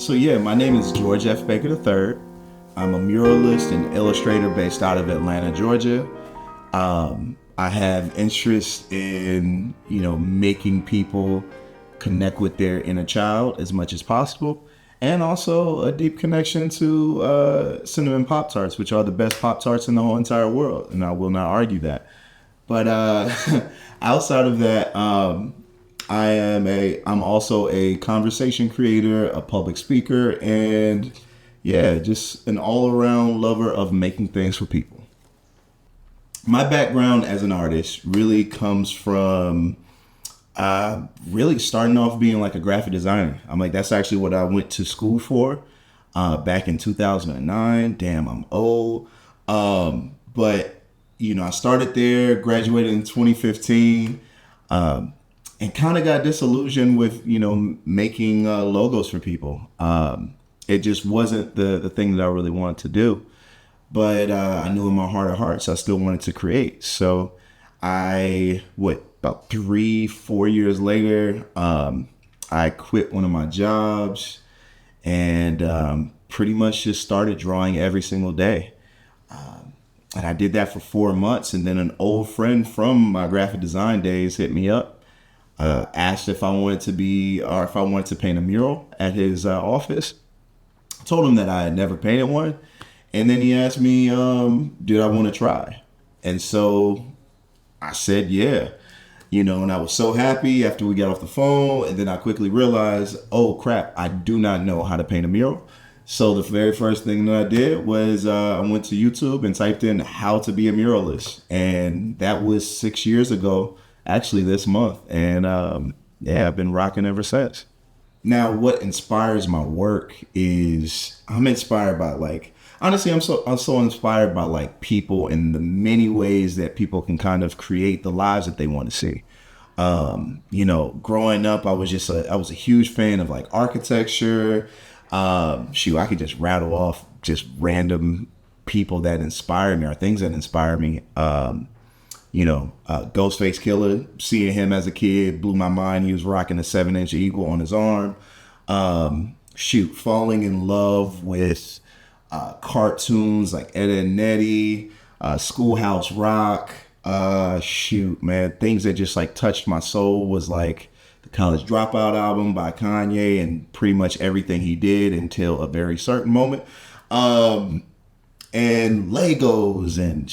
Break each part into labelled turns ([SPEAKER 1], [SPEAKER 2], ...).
[SPEAKER 1] So yeah, my name is George F. Baker III. I'm a muralist and illustrator based out of Atlanta, Georgia. I have interest in, making people connect with their inner child as much as possible. And also a deep connection to cinnamon Pop-Tarts, which are the best Pop-Tarts in the whole entire world. And I will not argue that. But outside of that, I'm also a conversation creator, a public speaker, and just an all-around lover of making things for people. My background as an artist really comes from really starting off being like a graphic designer. That's actually what I went to school for back in 2009. Damn, I'm old. But I started there, graduated in 2015, and kind of got disillusioned with, making logos for people. It just wasn't the thing that I really wanted to do. But I knew in my heart of hearts, I still wanted to create. So about 3-4 years later, I quit one of my jobs and pretty much just started drawing every single day. And I did that for 4 months. And then an old friend from my graphic design days hit me up, asked if I wanted to paint a mural at his office. I told him that I had never painted one. And then he asked me, did I want to try? And so I said, yeah, and I was so happy after we got off the phone. And then I quickly realized, oh crap, I do not know how to paint a mural. So the very first thing that I did was I went to YouTube and typed in how to be a muralist. And that was 6 years ago, actually this month. And I've been rocking ever since. Now, what inspires my work is I'm inspired by honestly, I'm so inspired by people in the many ways that people can kind of create the lives that they want to see. Growing up, I was a huge fan of architecture. I could just rattle off just random people that inspire me or things that inspire me. Ghostface Killer, seeing him as a kid blew my mind. He was rocking a 7-inch eagle on his arm. Falling in love with cartoons like Ed, Edd n Eddy, Schoolhouse Rock, things that just touched my soul was the College Dropout album by Kanye and pretty much everything he did until a very certain moment. And Legos and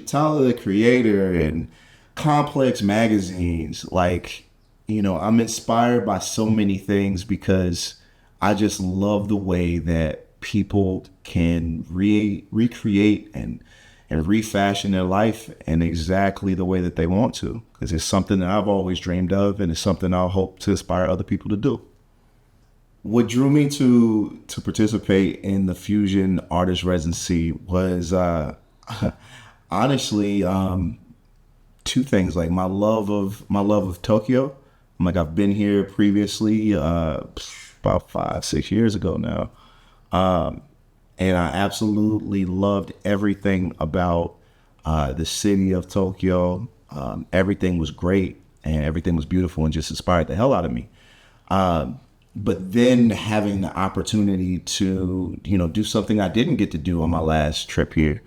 [SPEAKER 1] Tyler the Creator and Complex magazines. I'm inspired by so many things because I just love the way that people can recreate and refashion their life in exactly the way that they want to, because it's something that I've always dreamed of and it's something I hope to inspire other people to do. What drew me to participate in the Fusion Artist Residency was honestly two things. My love of Tokyo. I've been here previously about 5-6 years ago now. And I absolutely loved everything about the city of Tokyo. Everything was great and everything was beautiful and just inspired the hell out of me. But then having the opportunity to, do something I didn't get to do on my last trip here,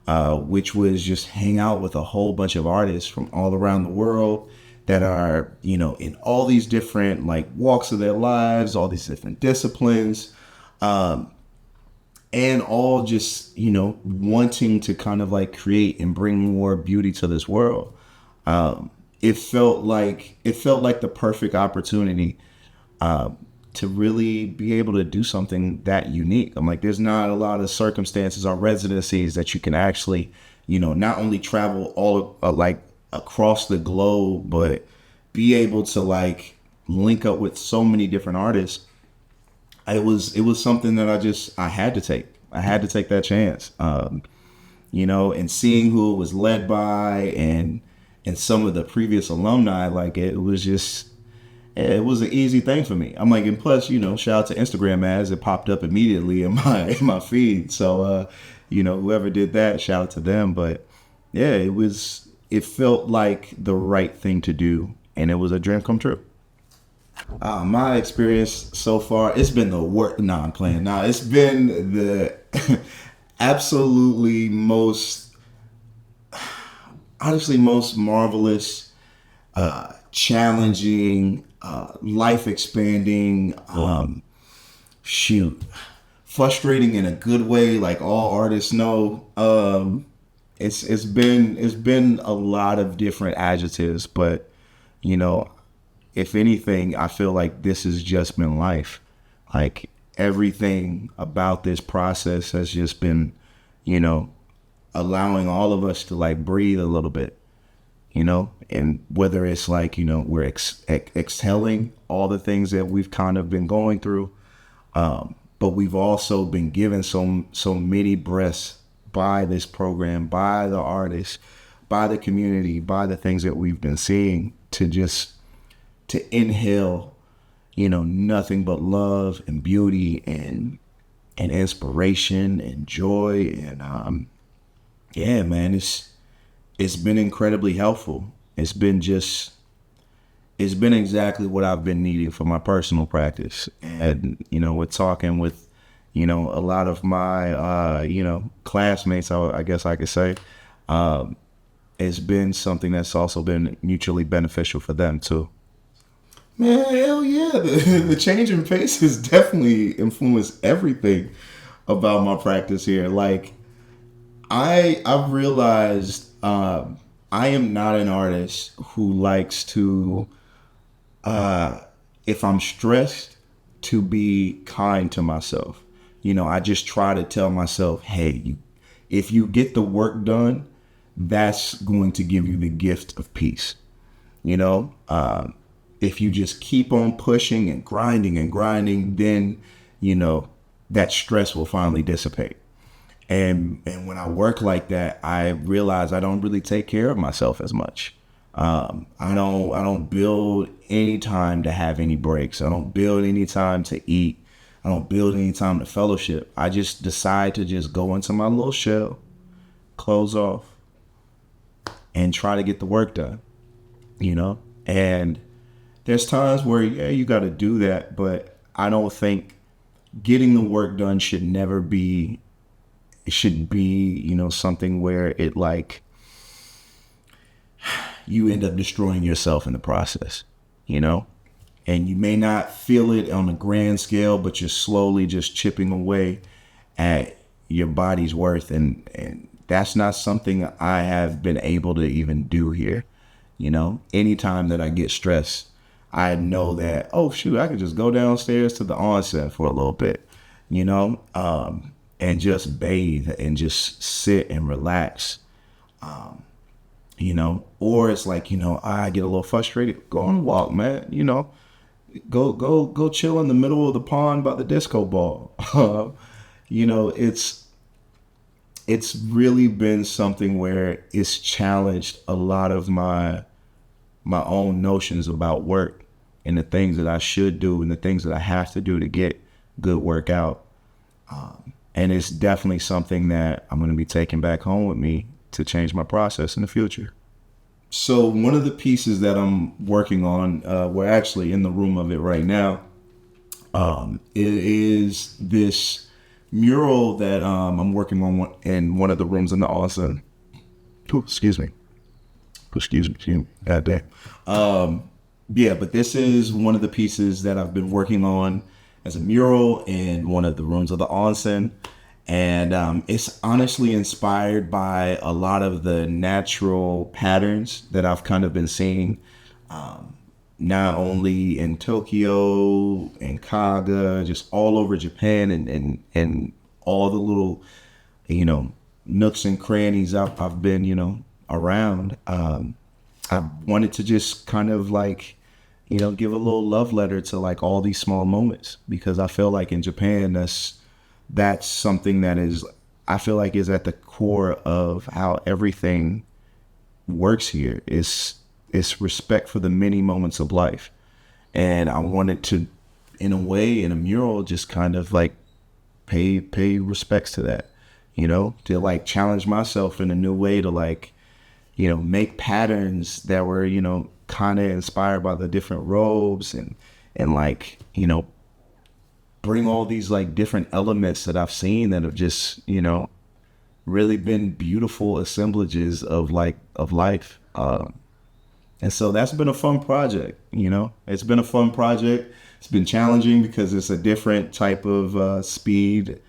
[SPEAKER 1] which was just hang out with a whole bunch of artists from all around the world that are, in all these different walks of their lives, all these different disciplines. And all just, wanting to kind of create and bring more beauty to this world. It felt like the perfect opportunity to really be able to do something that unique. There's not a lot of circumstances or residencies that you can actually, not only travel all across the globe, but be able to link up with so many different artists. It was something that I had to take. I had to take that chance, and seeing who it was led by and some of the previous alumni, it was an easy thing for me. And plus, shout out to Instagram ads. It popped up immediately in my feed. So, whoever did that, shout out to them. But yeah, it felt like the right thing to do. And it was a dream come true. My experience so far, it's been the work. No, I'm playing. No, it's been the absolutely most, honestly, most marvelous, challenging, life expanding, shoot, frustrating in a good way, like all artists know. It's been a lot of different adjectives, but you know, if anything, I feel like this has just been life. Like everything about this process has just been, you know, allowing all of us to like breathe a little bit, and whether it's like, we're exhaling all the things that we've kind of been going through. But we've also been given so many breaths by this program, by the artists, by the community, by the things that we've been seeing to inhale, nothing but love and beauty and inspiration and joy. And yeah, man, it's been incredibly helpful. It's been exactly what I've been needing for my personal practice. And, we're talking with, a lot of my, classmates, I guess I could say, it's been something that's also been mutually beneficial for them too. Man, hell yeah. The change in pace has definitely influenced everything about my practice here. Like, I've realized I am not an artist who likes to, if I'm stressed, to be kind to myself. I just try to tell myself, hey, if you get the work done, that's going to give you the gift of peace. You know, if you just keep on pushing and grinding, then, that stress will finally dissipate. And when I work like that, I realize I don't really take care of myself as much. I don't build any time to have any breaks. I don't build any time to eat. I don't build any time to fellowship. I just decide to just go into my little shell, close off, and try to get the work done, And there's times where, yeah, you got to do that, but I don't think getting the work done should never be, it should be, something where it like, you end up destroying yourself in the process, and you may not feel it on a grand scale, but you're slowly just chipping away at your body's worth. And that's not something I have been able to even do here. Anytime that I get stressed, I know that, oh shoot, I could just go downstairs to the onsen for a little bit, and just bathe and just sit and relax. Or it's like, I get a little frustrated, go on a walk, man, go chill in the middle of the pond by the disco ball. It's really been something where it's challenged a lot of my own notions about work and the things that I should do and the things that I have to do to get good work out. And it's definitely something that I'm going to be taking back home with me to change my process in the future. So one of the pieces that I'm working on, we're actually in the room of it right now. It is this mural that I'm working on in one of the rooms in the Onsen. Excuse me. God damn. Yeah, but this is one of the pieces that I've been working on as a mural in one of the rooms of the Onsen. And it's honestly inspired by a lot of the natural patterns that I've kind of been seeing, not only in Tokyo and Kaga, just all over Japan and all the little, nooks and crannies I've been, around. I wanted to just kind of like, give a little love letter to like all these small moments, because I feel like in Japan, that's something that I feel like is at the core of how everything works here. It's respect for the many moments of life. And I wanted to, in a way, in a mural, just kind of like pay respects to that, to like challenge myself in a new way to like, make patterns that were, kind of inspired by the different robes and and like, bring all these like different elements that I've seen that have just, really been beautiful assemblages of life. And so that's been a fun project. It's been a fun project. It's been challenging because it's a different type of speed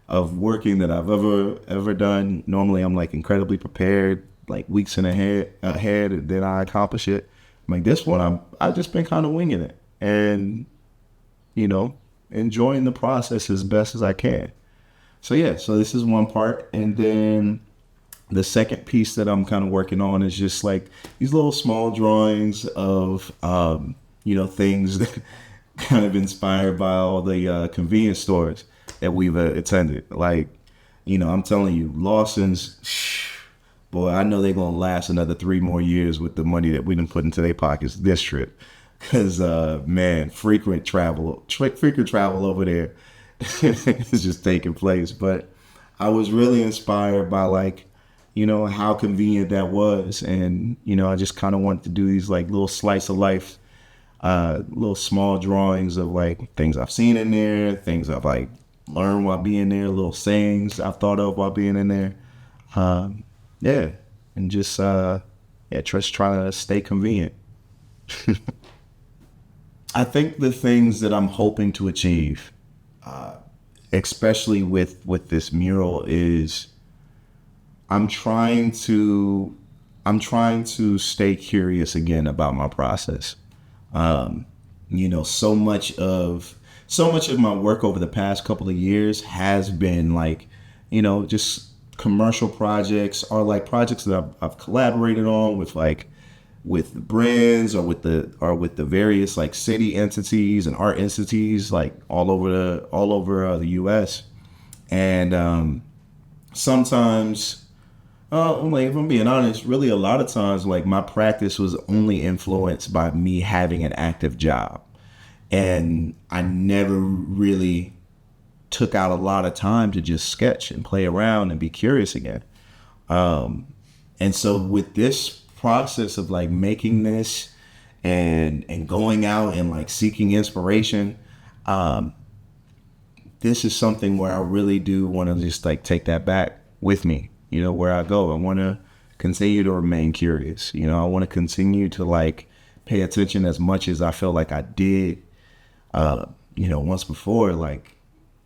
[SPEAKER 1] of working that I've ever done. Normally I'm like incredibly prepared, like weeks in ahead, and then I accomplish it. Like this one, I've just been kind of winging it and, enjoying the process as best as I can. So yeah, so this is one part. And then the second piece that I'm kind of working on is just like these little small drawings of, things that kind of inspired by all the convenience stores that we've attended. Like, I'm telling you, Lawson's, boy, I know they're going to last another 3 more years with the money that we done put into their pockets this trip. Because, man, frequent travel over there is just taking place. But I was really inspired by, like, how convenient that was. And, I just kind of wanted to do these, like, little slice of life, little small drawings of, like, things I've seen in there, things I've, like, learned while being there, little sayings I've thought of while being in there. Yeah. And just, just trying to stay convenient. I think the things that I'm hoping to achieve, especially with this mural, is I'm trying to stay curious again about my process. So much of my work over the past couple of years has been like, just commercial projects or like projects that I've collaborated on with brands or with the various like city entities and art entities like all over the US. And sometimes, like if I'm being honest, really a lot of times like my practice was only influenced by me having an active job, and I never really took out a lot of time to just sketch and play around and be curious again. And so with this process of like making this and going out and like seeking inspiration, this is something where I really do want to just like take that back with me, where I go. I want to continue to remain curious. I want to continue to like pay attention as much as I feel like I did, once before. Like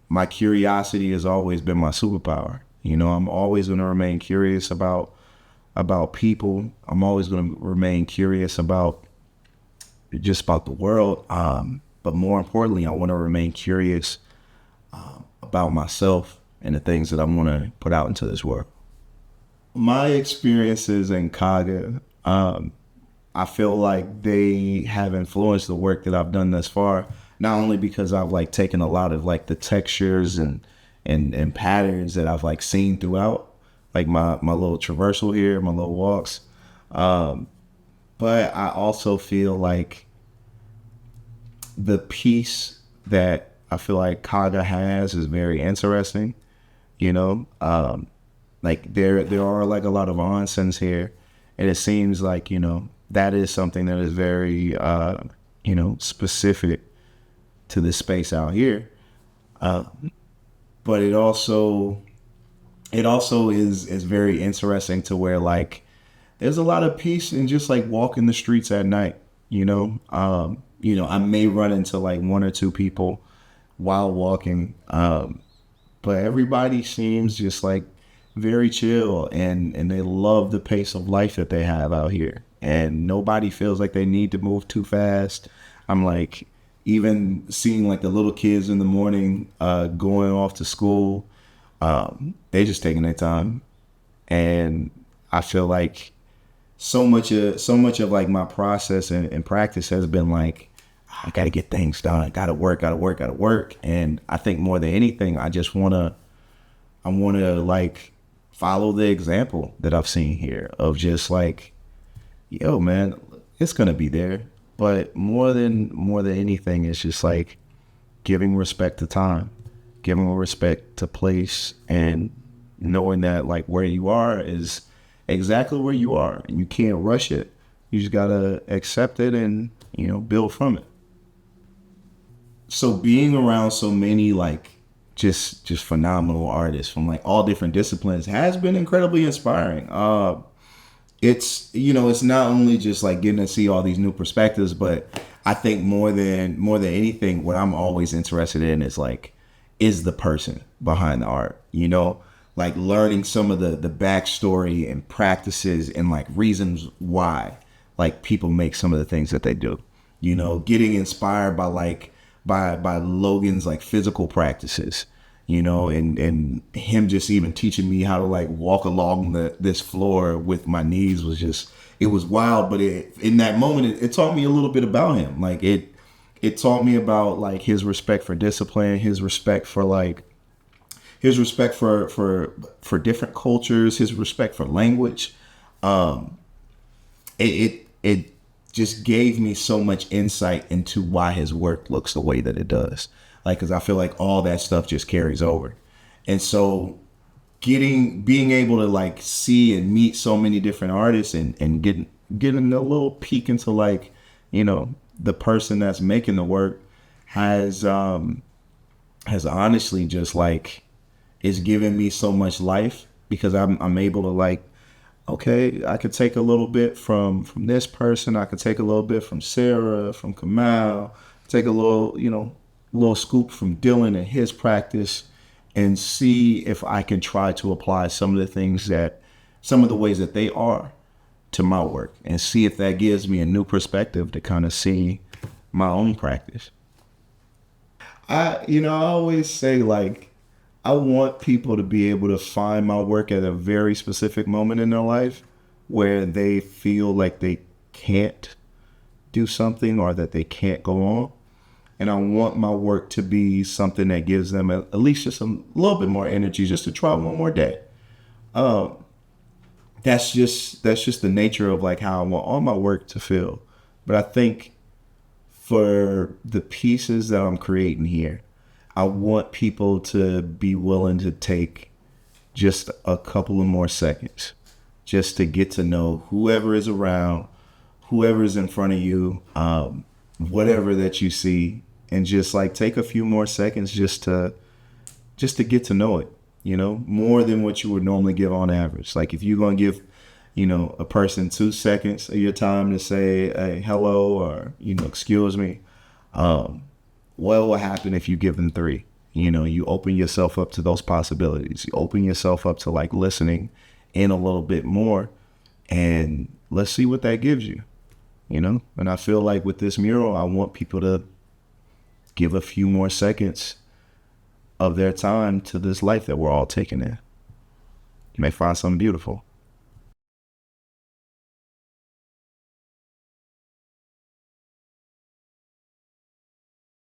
[SPEAKER 1] my curiosity has always been my superpower. I'm always going to remain curious about people. I'm always going to remain curious about the world. But more importantly, I want to remain curious about myself and the things that I want to put out into this world. My experiences in Kaga, I feel like they have influenced the work that I've done thus far, not only because I've like taken a lot of like the textures and patterns that I've like seen throughout, like my little traversal here, my little walks. But I also feel like the piece that I feel like Kaga has is very interesting. Like there are like a lot of onsens here, and it seems like, that is something that is very, specific to this space out here. But it also is very interesting to where like there's a lot of peace in just like walking the streets at night. I may run into like 1 or 2 people while walking, but everybody seems just like very chill and they love the pace of life that they have out here, and nobody feels like they need to move too fast. I'm like, even seeing like the little kids in the morning going off to school, they just taking their time. And I feel like so much of like my process and practice has been like, I gotta get things done, gotta work. And I think more than anything, I wanna like follow the example that I've seen here of just like, yo man, it's gonna be there. But more than anything, it's just like giving respect to time, giving respect to place, and knowing that like where you are is exactly where you are, and you can't rush it. You just gotta accept it and build from it. So being around so many like just phenomenal artists from like all different disciplines has been incredibly inspiring. It's it's not only just like getting to see all these new perspectives, but I think more than anything, what I'm always interested in is the person behind the art. Like learning some of the backstory and practices and like reasons why like people make some of the things that they do. Getting inspired by like by Logan's like physical practices, and him just even teaching me how to like walk along this floor with my knees was just, it was wild. But in that moment, it taught me a little bit about him. Like it taught me about like his respect for discipline, his respect for different cultures, his respect for language. It just gave me so much insight into why his work looks the way that it does. Like, because I feel like all that stuff just carries over. And so being able to like see and meet so many different artists and getting a little peek into like, the person that's making the work has honestly just like, it's given me so much life, because I'm able to like, okay, I could take a little bit from this person. I could take a little bit from Sarah, from KAMAUU, take a little scoop from Dillon and his practice, and see if I can try to apply some of the ways that they are to my work, and see if that gives me a new perspective to kind of see my own practice. I always say like, I want people to be able to find my work at a very specific moment in their life where they feel like they can't do something or that they can't go on. And I want my work to be something that gives them at least just a little bit more energy just to try one more day. That's just the nature of like how I want all my work to feel. But I think for the pieces that I'm creating here, I want people to be willing to take just a couple of more seconds just to get to know whoever is around, whoever is in front of you, whatever that you see, and just like take a few more seconds just to get to know it, more than what you would normally give on average. Like if you're going to give, a person 2 seconds of your time to say, hey, hello, or, excuse me, what will happen if you give them 3? You open yourself up to those possibilities. You open yourself up to like listening in a little bit more, and let's see what that gives you, And I feel like with this mural, I want people to give a few more seconds of their time to this life that we're all taking in. You may find something beautiful.